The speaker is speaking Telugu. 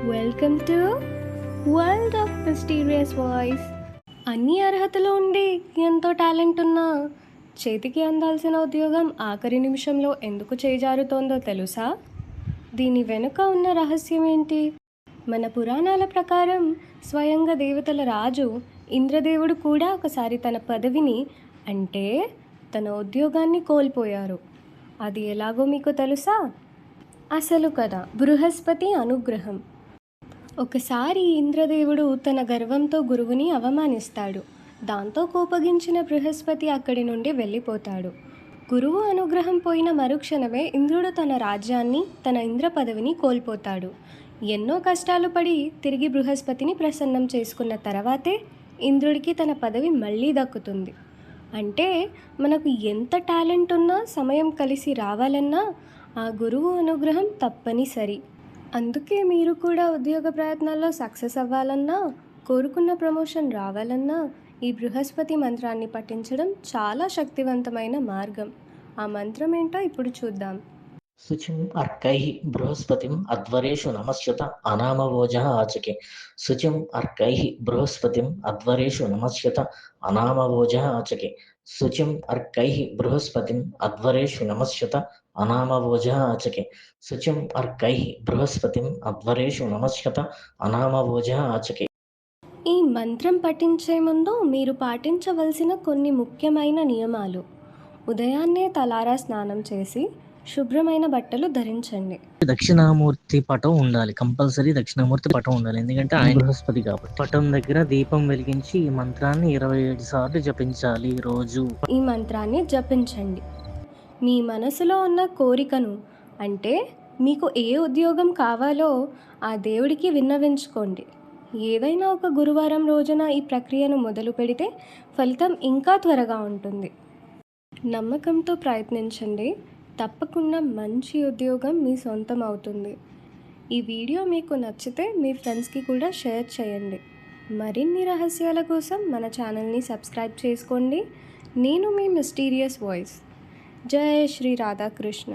Welcome to world of mysterious voice. అన్ని అర్హతలు ఉండి ఎంతో టాలెంట్ ఉన్నా చేతికి అందాల్సిన ఉద్యోగం ఆఖరి నిమిషంలో ఎందుకు చేజారుతోందో తెలుసా? దీని వెనుక ఉన్న రహస్యం ఏంటి? మన పురాణాల ప్రకారం స్వయంగా దేవతల రాజు ఇంద్రదేవుడు కూడా ఒకసారి తన పదవిని అంటే తన ఉద్యోగాన్ని కోల్పోయారు. అది ఎలాగో మీకు తెలుసా? అసలు కథ బృహస్పతి అనుగ్రహం. ఒకసారి ఇంద్రదేవుడు తన గర్వంతో గురువుని అవమానిస్తాడు. దాంతో కోపగించిన బృహస్పతి అక్కడి నుండి వెళ్ళిపోతాడు. గురువు అనుగ్రహం పోయిన మరుక్షణమే ఇంద్రుడు తన రాజ్యాన్ని, తన ఇంద్ర పదవిని కోల్పోతాడు. ఎన్నో కష్టాలు పడి తిరిగి బృహస్పతిని ప్రసన్నం చేసుకున్న తర్వాతే ఇంద్రుడికి తన పదవి మళ్ళీ దక్కుతుంది. అంటే మనకు ఎంత టాలెంట్ ఉన్నా సమయం కలిసి రావాలన్నా ఆ గురువు అనుగ్రహం తప్పనిసరి. అందుకే మీరు కూడా ఉద్యోగ ప్రయత్నాల్లో సక్సెస్ అవ్వాలన్నా, కోరుకున్న ప్రమోషన్ రావాలన్నా ఈ బృహస్పతి మంత్రాన్ని పఠించడం చాలా శక్తివంతమైన మార్గం. ఆ మంత్రం ఏంటో ఇప్పుడు చూద్దాం. శుచిం అర్కైః బృహస్పతిం అధ్వరేషు నమస్యత అనామవోజః ఆచకే. శుచిం అర్కైః బృహస్పతిం అధ్వరేషు నమస్యత అనామవోజః ఆచకే. శుచిం అర్కైః బృహస్పతిం అధ్వరేషు నమస్యత అనామవోజః ఆచకే. శుచిం అర్కైః బృహస్పతిం అధ్వరేషు నమస్యత అనామవోజః ఆచకే. ఈ మంత్రం పఠించే ముందు మీరు పాటించవలసిన కొన్ని ముఖ్యమైన నియమాలు. ఉదయాన్నే తలారా స్నానం చేసి శుభ్రమైన బట్టలు ధరించండి. దక్షిణామూర్తి పటం ఉండాలి, కంపల్సరీ దక్షిణామూర్తి పటం ఉండాలి. ఎందుకంటే ఆయన బృహస్పతి కాబట్టి. పటం దగ్గర దీపం వెలిగించి ఈ మంత్రాన్ని 27 సార్లు జపించాలి రోజు. ఈ మంత్రాన్ని జపించండి. మీ మనసులో ఉన్న కోరికను, అంటే మీకు ఏ ఉద్యోగం కావాలో ఆ దేవుడికి విన్నవించుకోండి. ఏదైనా ఒక గురువారం రోజున ఈ ప్రక్రియను మొదలు పెడితే ఫలితం ఇంకా త్వరగా ఉంటుంది. నమ్మకంతో ప్రయత్నించండి, తప్పకుండా మంచి ఉద్యోగం మీ సొంతం అవుతుంది. ఈ వీడియో మీకు నచ్చితే మీ ఫ్రెండ్స్కి కూడా షేర్ చేయండి. మరిన్ని రహస్యాల కోసం మన ఛానల్ని సబ్స్క్రైబ్ చేసుకోండి. నేను మీ మిస్టీరియస్ వాయిస్. జై శ్రీ రాధాకృష్ణ.